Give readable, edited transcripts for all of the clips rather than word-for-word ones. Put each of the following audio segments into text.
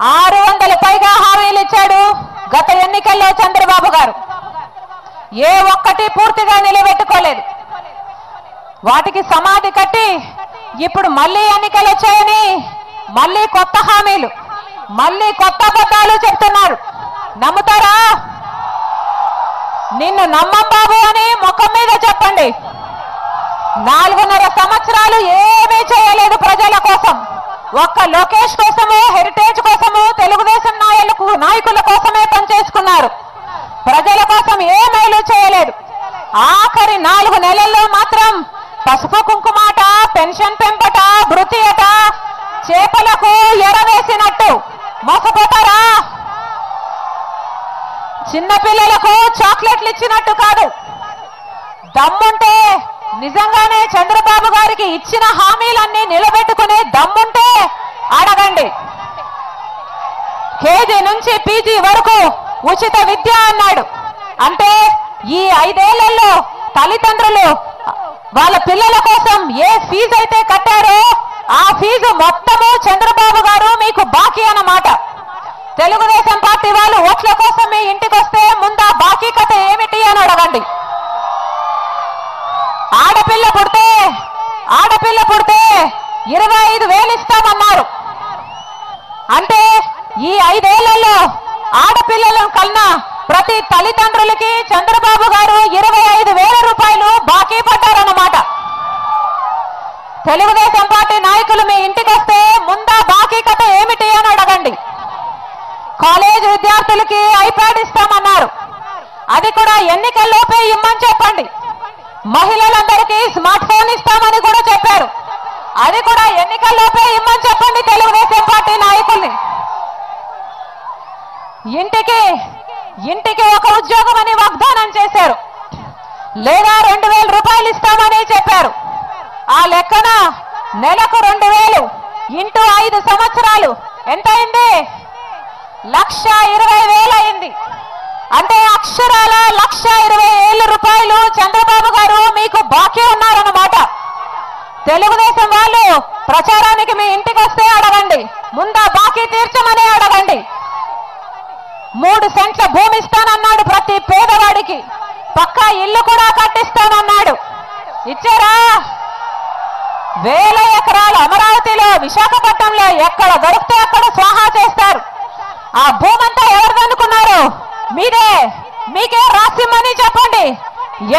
600 పైగా హామీలు ఇచ్చాడు గత ఎన్నికల్లో చంద్రబాబు గారు. ఏ ఒక్కటి పూర్తిగా నిలబెట్టుకోలేదు. వాటికి సమాధి కట్టి ఇప్పుడు మళ్ళీ ఎన్నికలు వచ్చాయని మళ్ళీ కొత్త హామీలు, మళ్ళీ కొత్త అబద్ధాలు చెప్తున్నారు. నమ్ముతారా? నిన్ను నమ్మం బాబు అని ముఖం మీద చెప్పండి. 4.5 సంవత్సరాలు ఏమీ చేయలేదు ప్రజల కోసం. ఒక్క లోకేష్ కోసము, హెరిటేజ్ కోసము, తెలుగుదేశం నాయకుల కోసమే పనిచేసుకున్నారు. ప్రజల కోసం ఏ మేలు చేయలేదు. ఆఖరి 4 నెలల్లో మాత్రం పసుపు కుంకుమాట, పెన్షన్ పెంపట, భృతి అట, చేపలకు ఎరవేసినట్టు మోసపోతారా? చిన్నపిల్లలకు చాక్లెట్లు ఇచ్చినట్టు కాదు. దమ్ముంటే నిజంగానే చంద్రబాబు గారికి ఇచ్చిన హామీలన్నీ నిలబెట్టుకునే దమ్ముంటే అడగండి. కేజీ నుంచి పీజీ వరకు ఉచిత విద్య అన్నాడు. అంటే ఈ 5 ఏళ్లలో తల్లిదండ్రులు వాళ్ళ పిల్లల కోసం ఏ ఫీజు అయితే కట్టారో ఆ ఫీజు మొత్తము చంద్రబాబు గారు మీకు బాకీ అన్నమాట. తెలుగుదేశం పార్టీ వాళ్ళు ఓట్ల కోసం మీ ఇంటికి వస్తే ముందు ఆ బాకీ కథ ఏమిటి అని అడగండి. ఆడపిల్ల పుడితే 25,000 ఇస్తామన్నారు. అంటే ఈ 5 ఏళ్లలో ఆడపిల్లలను కన్నా ప్రతి తల్లిదండ్రులకి చంద్రబాబు గారు 25,000 రూపాయలు బాకీ పడ్డారన్నమాట. తెలుగుదేశం పార్టీ నాయకులు మీ ఇంటికి వస్తే ముందా బాకీ కథ ఏమిటి అని అడగండి. కాలేజ్ విద్యార్థులకి ఐప్యాడ్ ఇస్తామన్నారు. అది కూడా ఎన్నికల్లోపే ఇమ్మని చెప్పండి. మహిళలందరికీ స్మార్ట్ ఫోన్ ఇస్తామని కూడా చెప్పారు. అది కూడా ఎన్నికల్లోపే ఇమ్మని చెప్పండి తెలుగుదేశం పార్టీ నాయకుల్ని. ఇంటికి ఒక ఉద్యోగం అని వాగ్దానం చేశారు. లేదా 2,000 రూపాయలు ఇస్తామని చెప్పారు. ఆ లెక్కన నెలకు 2,000 ఇంటూ 5 సంవత్సరాలు ఎంత అయింది? 1,20,000 అయింది. అంటే అక్షరాల 1,20,000 రూపాయలు చంద్రబాబు గారు మీకు బాకీ ఉన్నారన్నమాట. తెలుగుదేశం వాళ్ళు ప్రచారానికి మీ ఇంటికి వస్తే అడగండి, ముందా బాకీ తీర్చమని అడగండి. 3 సెంట్ల భూమి ఇస్తానన్నాడు ప్రతి పేదవాడికి. పక్కా ఇల్లు కూడా కట్టిస్తానన్నాడు. ఇచ్చారా? 1000 ఎకరాలు అమరావతిలో, విశాఖపట్నంలో ఎక్కడ దొరికితే అక్కడ స్వాహా చేస్తారు. ఆ భూమంతా ఎవరిదనుకున్నారు? మీదే. మీకే రాసిమ్మని చెప్పండి.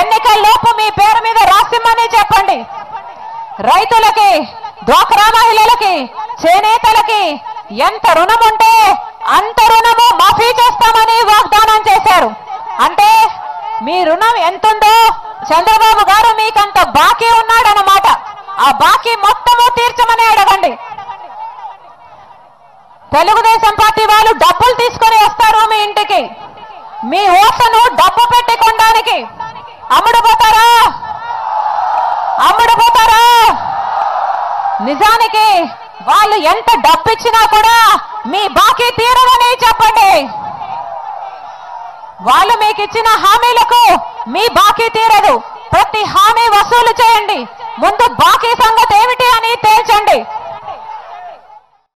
ఎన్నికల్లోపు మీ పేరు మీద రాసిమ్మని చెప్పండి. రైతులకి, డ్వాక్రా మహిళలకి, చేనేతలకి ఎంత రుణం ఉంటే అంత రుణము మాఫీ చేస్తామని వాగ్దానం చేశారు. అంటే మీ రుణం ఎంతుందో చంద్రబాబు గారు మీకంత బాకీ ఉన్నాడన్నమాట. ఆ బాకీ మొత్తము తీర్చమని అడగండి. తెలుగుదేశం పార్టీ వాళ్ళు డబ్బులు తీసుకొని వస్తారు మీ ఇంటికి. మీ ఓట్లను డబ్బు పెట్టి కొనడానికి అమ్ముడుపోతారా? నిజానికి వాళ్ళు ఎంత డబ్బు ఇచ్చినా కూడా మీ బాకీ తీరదని చెప్పండి. వాళ్ళు మీకు ఇచ్చిన హామీలకు మీ బాకీ తీరదు. ప్రతి హామీ వసూలు చేయండి. ముందు బాకీ సంగతి ఏమిటి అని తేల్చండి.